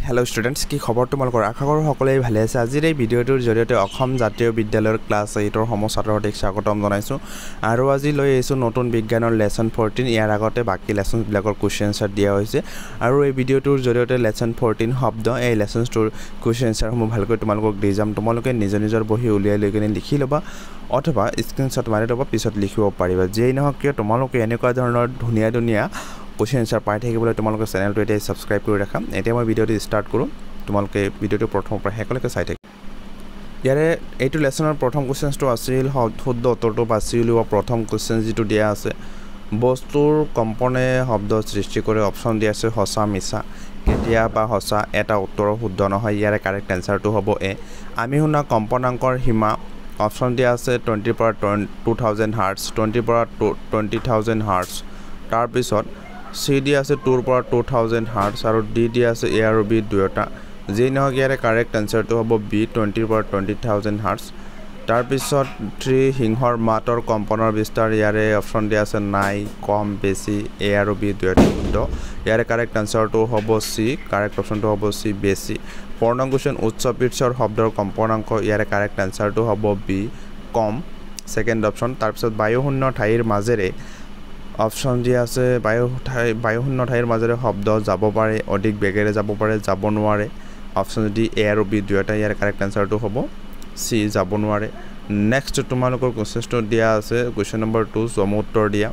Hello students, কি খবৰ তোমালোকৰ আশা কৰো সকলোৱে ভালে আছে। আজিৰ এই ভিডিঅ'টোৰ জৰিয়তে অসম জাতীয় বিদ্যালয়ৰ ক্লাছ 8ৰ সমস্ত ছাত্ৰক স্বাগতম জনাইছো আৰু আজি লৈ আহিছো নতুন বিজ্ঞানৰ লেসন 14 ইয়াৰ আগতে বাকি লেসন বিলাকৰ কোৱেশ্চন আনসাৰ দিয়া হৈছে আৰু এই ভিডিঅ'টোৰ জৰিয়তে লেসন 14 শব্দ এই লেসনটোৰ কোৱেশ্চন আনসাৰ সমূহ ভালকৈ তোমালোকক দি যাম। তোমালোকে নিজৰ বহি উলিয়াই লৈ কিনে লিখি লবা অথবা স্ক্ৰিনশ্বট মাৰি লবা পিছত লিখিব পাৰিবা। যেই নহওক কিয় তোমালোকে এনেকুৱা ধৰণৰ ধুনীয়া কোৱেশ্চন আনসাৰ পাই থাকিবলৈ তোমালোকে চেনেলটো এতিয়া সাবস্ক্ৰাইব কৰি ৰাখা। এতিয়া মই ভিডিঅ'টো ষ্টাৰ্ট কৰো, তোমালোকে ভিডিঅ'টো প্ৰথমৰ পৰা শেষলৈকে চাই থাকা। ইয়াৰে এইটো লেসনৰ প্ৰথম কোৱেশ্চনটো আছিল শুদ্ধ উত্তৰটো বাছি উলিওৱা। প্ৰথম কোৱেশ্চন যেটো দিয়া আছে বস্তুৰ কম্পনে শব্দ সৃষ্টি কৰে, অপচন দিয়া আছে হসা মিছা, কেতিয়া বা হসা, এটা উত্তৰ শুদ্ধ নহয়। ইয়াৰে কাৰেক্ট আনসাৰটো হ'ব এ। আমি শুনা কম্পনাংকৰ সীমা, অপচন দিয়া আছে 20 পৰা 2000 হাৰ্টজ, 20 পৰা 20000 হাৰ্টজ। তাৰ পিছত সি দিয়া আছে 2 পৰা 2000 হাৰ্টজ আৰু ডি দিয়া আছে এ আৰু বি দুয়োটা। যেই নহওক ইয়াৰে কাৰেক্ট আনসাৰটো হ'ব বি 20 পৰা 20000 হাৰ্টজ। তাৰ পিছত 3 সিংহৰ মাতৰ কম্পনৰ বিস্তাৰ, ইয়াৰে অপচন দিয়া আছে নাই, কম, বেছি, এ আৰু বি দুয়োটা শুদ্ধ। ইয়াৰে কাৰেক্ট আনসাৰটো হ'ব সি, কাৰেক্ট অপচনটো হ'ব সি বেছি। পূৰ্ণাংগ কোৱেশ্চন উচ্চ পিটছৰ শব্দৰ কম্পনাংক, ইয়াৰে কাৰেক্ট আনসাৰটো হ'ব বি কম, সেকেন্ড অপচন। তাৰ পিছত বায়ুশূন্য ঠাইৰ মাজেৰে, অপচন দিয়া আছে বায়ুশূন্য ঠাইৰ মাজেৰে শব্দ যাব পাৰে, অধিক বেগেৰে যাব পাৰে, যাব নোৱাৰে। অপচন ডি এ আৰু বি দুয়োটা। ইয়াৰ কাৰেক্ট আনসাৰটো হ'ব সি যাব নোৱাৰে। নেক্সট তোমালোকৰ কোৱেশ্চনটো দিয়া আছে কোৱেশ্চন নম্বৰ 2 চমু উত্তৰ দিয়া।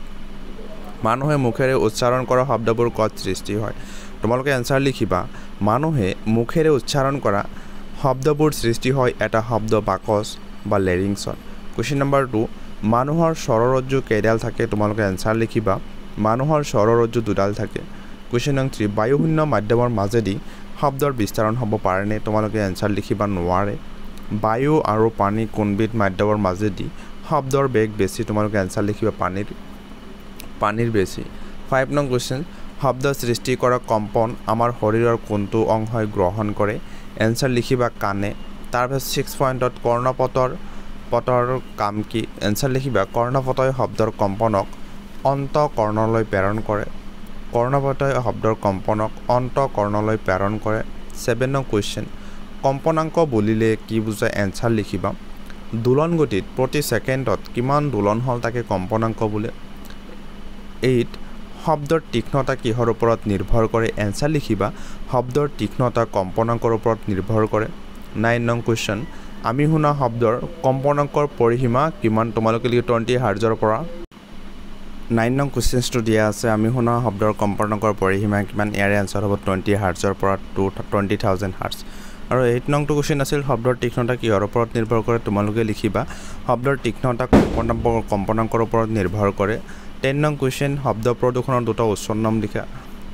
মানুহে মুখেৰে উচ্চাৰণ কৰা শব্দবোৰ ক'ত সৃষ্টি হয়? তোমালোকে আনসাৰ লিখিবা মানুহে মুখেৰে উচ্চাৰণ কৰা শব্দবোৰ সৃষ্টি হয় এটা শব্দ বাকচ বা লেৰিংছত। কোৱেশ্চন নম্বৰ 2 মানুহৰ স্বৰৰজ্জু কেইডাল থাকে? তোমালোকে আনসাৰ লিখিবা মানুহৰ স্বৰৰজ্জু দুডাল থাকে। কোৱেশ্চন নম্বৰ 3 বায়ুশূন্য মাধ্যমৰ মাজেদি শব্দৰ বিস্তাৰণ হ'ব পাৰেনে? তোমালোকে আনসাৰ লিখিবা নোৱাৰে। বায়ু আৰু পানী কোনবিধ মাধ্যমৰ মাজেদি শব্দৰ বেগ বেছি? তোমালোকে আনসাৰ লিখিবা পানীৰ বেছি। 5 নং কোৱেশ্চন শব্দ সৃষ্টি কৰা কম্পন আমাৰ শৰীৰৰ কোনটো অংশই গ্ৰহণ কৰে? আনসাৰ লিখিবা কাণে। তাৰপিছত 6 পইণ্টত কৰ্ণপটৰ কাম কি? আনসাৰ লিখিবা কৰ্ণপটই শব্দৰ কম্পনক অন্তঃকৰ্ণলৈ প্ৰেৰণ কৰে। কৰ্ণপটই শব্দৰ কম্পনক অন্তঃকৰ্ণলৈ প্ৰেৰণ কৰে। 7 নং কোৱেশ্চন কম্পনাংক বুলিলে কি বুজায়? আনসাৰ লিখিবা দোলন গতিত প্ৰতি ছেকেণ্ডত কিমান দোলন হ'ল তাকে কম্পনাংক বোলে। 8 শব্দৰ তীক্ষ্ণতা কিহৰ ওপৰত নিৰ্ভৰ কৰে? আনসাৰ লিখিবা শব্দৰ তীক্ষ্ণতা কম্পনাংকৰ ওপৰত নিৰ্ভৰ কৰে। 9 নং কোৱেশ্চন আমি শুনা শব্দৰ কম্পনাংকৰ পৰিসীমা কিমান? তোমালোকে লিখি 20 হাৰ্টজৰ পৰা। 9 নং কোৱেশ্চনটো দিয়া আছে আমি শুনা শব্দৰ কম্পনাংকৰ পৰিসীমা কিমান? ইয়াৰে আনসাৰ হ'ব 20 হাৰ্টজৰ পৰা 20000 হাৰ্টজ। আৰু 8 নংটো কোৱেশ্চন আছিল শব্দৰ তীক্ষ্ণতা কিহৰ ওপৰত নিৰ্ভৰ কৰে? তোমালোকে লিখিবা শব্দৰ তীক্ষ্ণতা কম্পনাংকৰ ওপৰত নিৰ্ভৰ কৰে। 10 নং কোৱেশ্চন শব্দ প্ৰদূষণৰ দুটা উচ্চ নাম লিখা।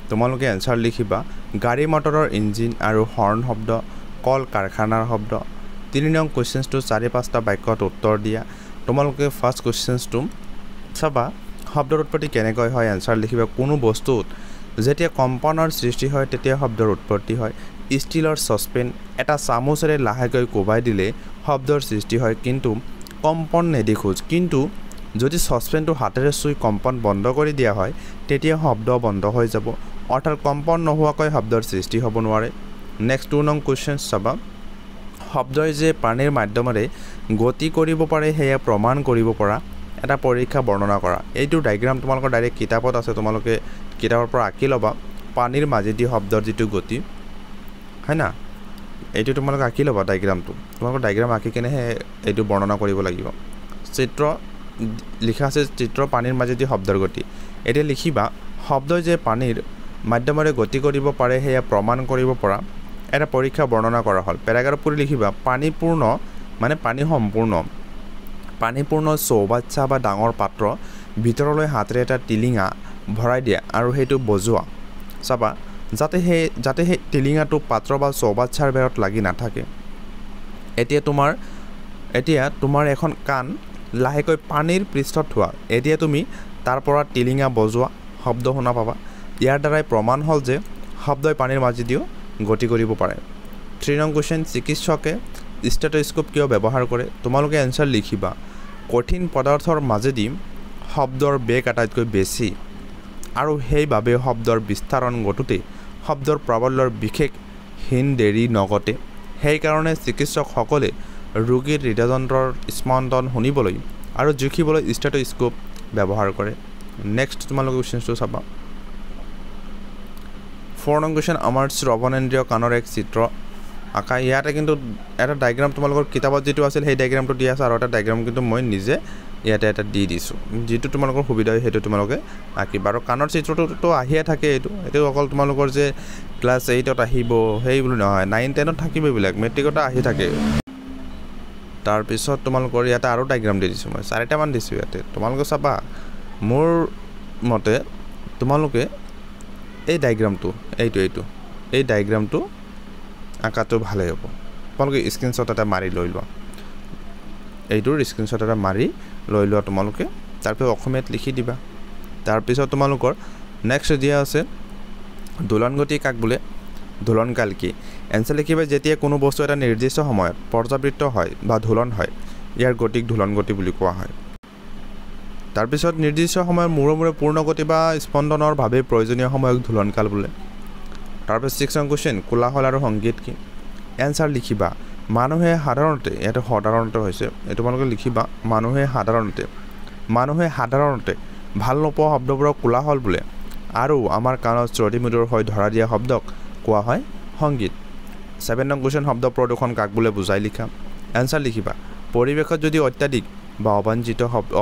তোমালোকে আনসাৰ লিখিবা গাড়ী মটৰৰ ইঞ্জিন আৰু হৰ্ণ শব্দ, কল কাৰখানাৰ শব্দ। 3 নং কুৱেশ্চনটো 4-5টা বাক্যত উত্তৰ দিয়া। তোমালোকে ফাৰ্ষ্ট কুৱেশ্চনটো চাবা শব্দৰ উৎপত্তি কেনেকৈ হয়? আনসাৰ লিখিবা কোনো বস্তুত যেতিয়া কম্পনৰ সৃষ্টি হয় তেতিয়া শব্দৰ উৎপত্তি হয়। ষ্টিলৰ চচপেন এটা চামুচেৰে লাহেকৈ কোবাই দিলে শব্দৰ সৃষ্টি হয় কিন্তু কম্পন নেদেখোজ। কিন্তু যদি চচপেনটো হাতেৰে চুই কম্পন বন্ধ কৰি দিয়া হয় তেতিয়া শব্দ বন্ধ হৈ যাব, অৰ্থাৎ কম্পন নোহোৱাকৈ শব্দৰ সৃষ্টি হ'ব নোৱাৰে। নেক্সট 2 নং কুৱেশ্চন চাবা শব্দই যে পানীৰ মাধ্যমেৰে গতি কৰিব পাৰে সেয়া প্ৰমাণ কৰিব পৰা এটা পৰীক্ষা বৰ্ণনা কৰা। এইটো ডায়াগ্ৰাম তোমালোকৰ ডাইৰেক্ট কিতাপত আছে, তোমালোকে কিতাপৰ পৰা আঁকি ল'বা পানীৰ মাজেদি শব্দৰ যিটো গতি হয় না, এইটো তোমালোকে আঁকি ল'বা ডায়াগ্ৰামটো। তোমালোকৰ ডায়াগ্ৰাম আঁকি কিনেহে এইটো বৰ্ণনা কৰিব লাগিব। চিত্ৰ লিখা আছে চিত্ৰ পানীৰ মাজেদি শব্দৰ গতি। এতিয়া লিখিবা শব্দই যে পানীৰ মাধ্যমেৰে গতি কৰিব পাৰে সেয়া প্ৰমাণ কৰিব পৰা এটা পৰীক্ষা বৰ্ণনা কৰা হ'ল। পেৰাগ্ৰাফ পঢ়ি লিখিবা পানীপূৰ্ণ মানে পানীপূৰ্ণ চৌবাচ্চা বা ডাঙৰ পাত্ৰ ভিতৰলৈ হাতেৰে এটা টিলিঙা ভৰাই দিয়া আৰু সেইটো বজোৱা। চাবা যাতে সেই টিলিঙাটো পাত্ৰ বা চৌবাচ্চাৰ বেৰত লাগি নাথাকে। এতিয়া তোমাৰ এখন কাণ লাহেকৈ পানীৰ পৃষ্ঠত থোৱা। এতিয়া তুমি তাৰ পৰা টিলিঙা বজোৱা শব্দ শুনা পাবা। ইয়াৰ দ্বাৰাই প্ৰমাণ হ'ল যে শব্দই পানীৰ মাজেদিও গতি কৰিব পাৰে। 3 নং কুৱেশ্চন চিকিৎসকে ষ্টেথোস্কোপ কিয় ব্যৱহাৰ কৰে? তোমালোকে আনসাৰ লিখিবা কঠিন পদাৰ্থৰ মাজেদি শব্দৰ বেগ আটাইতকৈ বেছি আৰু সেইবাবে শব্দৰ বিস্তাৰণ ঘটোতে শব্দৰ প্ৰাবল্যৰ বিশেষ হীন দেৰি নঘটে সেইকাৰণে চিকিৎসকসকলে ৰোগীৰ হৃদযন্ত্ৰৰ স্পন্দন শুনিবলৈ আৰু জুখিবলৈ ষ্টেথোস্কোপ ব্যৱহাৰ কৰে নেক্সট তোমালোকে কোৱেশ্চনটো চাবা 4 নং কোৱেশ্চন আমাৰ শ্ৰৱণেন্দ্ৰিয় কাণৰ এক চিত্ৰ আকা ইয়াতে কিন্তু এটা ডায়াগ্ৰাম তোমালোকৰ কিতাপত যেটো আছিল সেই ডায়াগ্ৰামটো দিয়া আছে আৰু এটা ডায়াগ্ৰাম কিন্তু মই নিজে ইয়াতে এটা দি দিছো যেটো তোমালোকৰ সুবিধা হয় হেতু তোমালোকে আকিবা আৰু কাণৰ চিত্ৰটো আহিয়ে থাকে এটো অকল তোমালোকৰ যে ক্লাস 8 ত আহিব হেই বুলি নহয় 9 10 ত থাকিব বিলাক মেট্ৰিকত আহি থাকে তাৰ পিছত তোমালোকৰ ইয়াতে আৰু ডায়াগ্ৰাম দি দিছো মই চাৰিটা মান দিছো ইয়াতে তোমালোকে চাবা মোৰ মতে তোমালোকে এই ডায়াগ্ৰামটো এই ডায়াগ্ৰামটো আকাটো ভালে হ'ব তোমালোকে স্ক্ৰিনশ্বট এটা মাৰি লৈ লোৱা এইটোৰ স্ক্ৰিনশ্বট এটা মাৰি লৈ লোৱা তোমালোকে তাৰপৰ অসমীয়াত লিখি দিবা তাৰ পিছত তোমালোকৰ নেক্সট দিয়া আছে দোলন গতি কাক বোলে দোলন কাল কি এনসাৰ লিখিবা যেতিয়া কোনো বস্তু এটা নিৰ্দিষ্ট সময়ত পৰ্যাবৃত্ত হয় বা দোলন হয় ইয়াৰ গতিক দোলন গতি বুলি কোৱা হয় তাৰ পিছত নিৰ্দিষ্ট সময়ৰ মূৰে পূৰ্ণ গতি বা স্পন্দনৰ ভাৱে প্ৰয়োজনীয় সময়ক দোলন কাল বোলে তাৰ পিছত 6 নং কোৱেশ্চন কোলাহল আৰু সংগীত কি এনসাৰ লিখিবা মানুহে সাধাৰণতে এটা সাধাৰণতে হৈছে এটো তোমালোকে লিখিবা মানুহে সাধাৰণতে ভাল নোপোৱা শব্দবোৰক কোলাহল বোলে আৰু আমাৰ কাণত শ্ৰুতিমধুৰ হৈ ধৰা দিয়া শব্দক কোৱা হয় সংগীত 7 নং কোৱেশ্চন শব্দ প্ৰদূষণ কাক বোলে বুজাই লিখা এনসাৰ লিখিবা পৰিবেশত যদি অত্যাধিক বা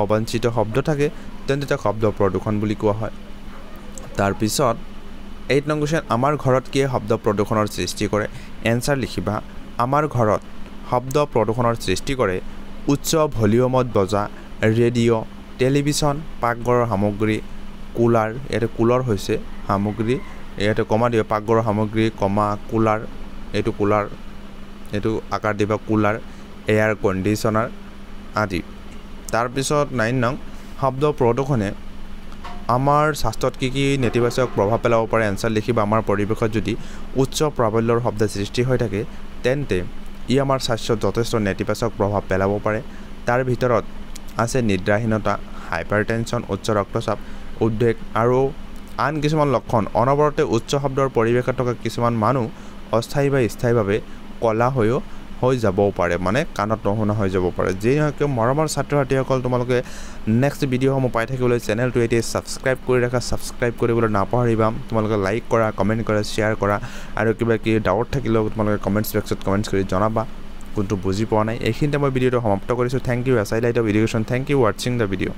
অবাঞ্ছিত শব্দ থাকে তেন্তে তাক শব্দ প্ৰদূষণ বুলি কোৱা হয় তাৰ পিছত 8 নং কোৱেশ্চন আমাৰ ঘৰত কি শব্দ প্ৰদূষণৰ সৃষ্টি কৰে এনসাৰ লিখিবা আমাৰ ঘৰত শব্দ প্ৰদূষণৰ সৃষ্টি কৰে উচ্চ ভলিউমত বজা ৰেডিঅ' টেলিভিছন পাকঘৰৰ সামগ্ৰী কুলাৰ এটো কুলাৰ হৈছে সামগ্ৰী এটো কমা দিও পাকঘৰৰ সামগ্ৰী কমা কুলাৰ এটো আকাৰ দিবা কুলাৰ এয়াৰ কণ্ডিচনাৰ আদি তাৰ পিছত 9 নং শব্দ প্ৰদূষণে আমাৰ স্বাস্থ্যত কি নেতিবাচক প্ৰভাৱ পেলাব পাৰে এনসাৰ লিখিবা আমাৰ পৰিবেশত যদি উচ্চ প্ৰাবল্যৰ শব্দ সৃষ্টি হৈ থাকে তেন্তে ই আমাৰ স্বাস্থ্যত যথেষ্ট নেতিবাচক প্ৰভাৱ পেলাব পাৰে তাৰ ভিতৰত আছে নিদ্ৰাহীনতা হাইপাৰটেনশন উচ্চ ৰক্তচাপ উদ্বেগ আৰু আন কিছুমান লক্ষণ অনবৰতে উচ্চ শব্দৰ পৰিবেশত থকা কিছুমান মানুহ অস্থায়ী বা স্থায়ীভাৱে কলা হৈ যাব পাৰে মানে কাণত নশুনা হৈ যাব পাৰে যে হকে মৰমৰ ছাত্ৰ-ছাত্ৰীসকল তোমালোকে নেক্সট ভিডিঅ'সমূহ পাই থাকিবলৈ চেনেলটো এতিয়া সাবস্ক্ৰাইব কৰি ৰাখা সাবস্ক্ৰাইব কৰিবলৈ নাপাহৰিবা তোমালোকে লাইক কৰা কমেন্ট কৰা শেয়াৰ কৰা আৰু কিবা কি ডাউট থাকিলেও তোমালোকে কমেন্টছ বক্সত কমেন্টছ কৰি জনাবা কোনটো বুজি পোৱা নাই এইখিনিতে মই ভিডিঅ'টো সমাপ্ত কৰিছো thank you SI light of education thank you watching the video'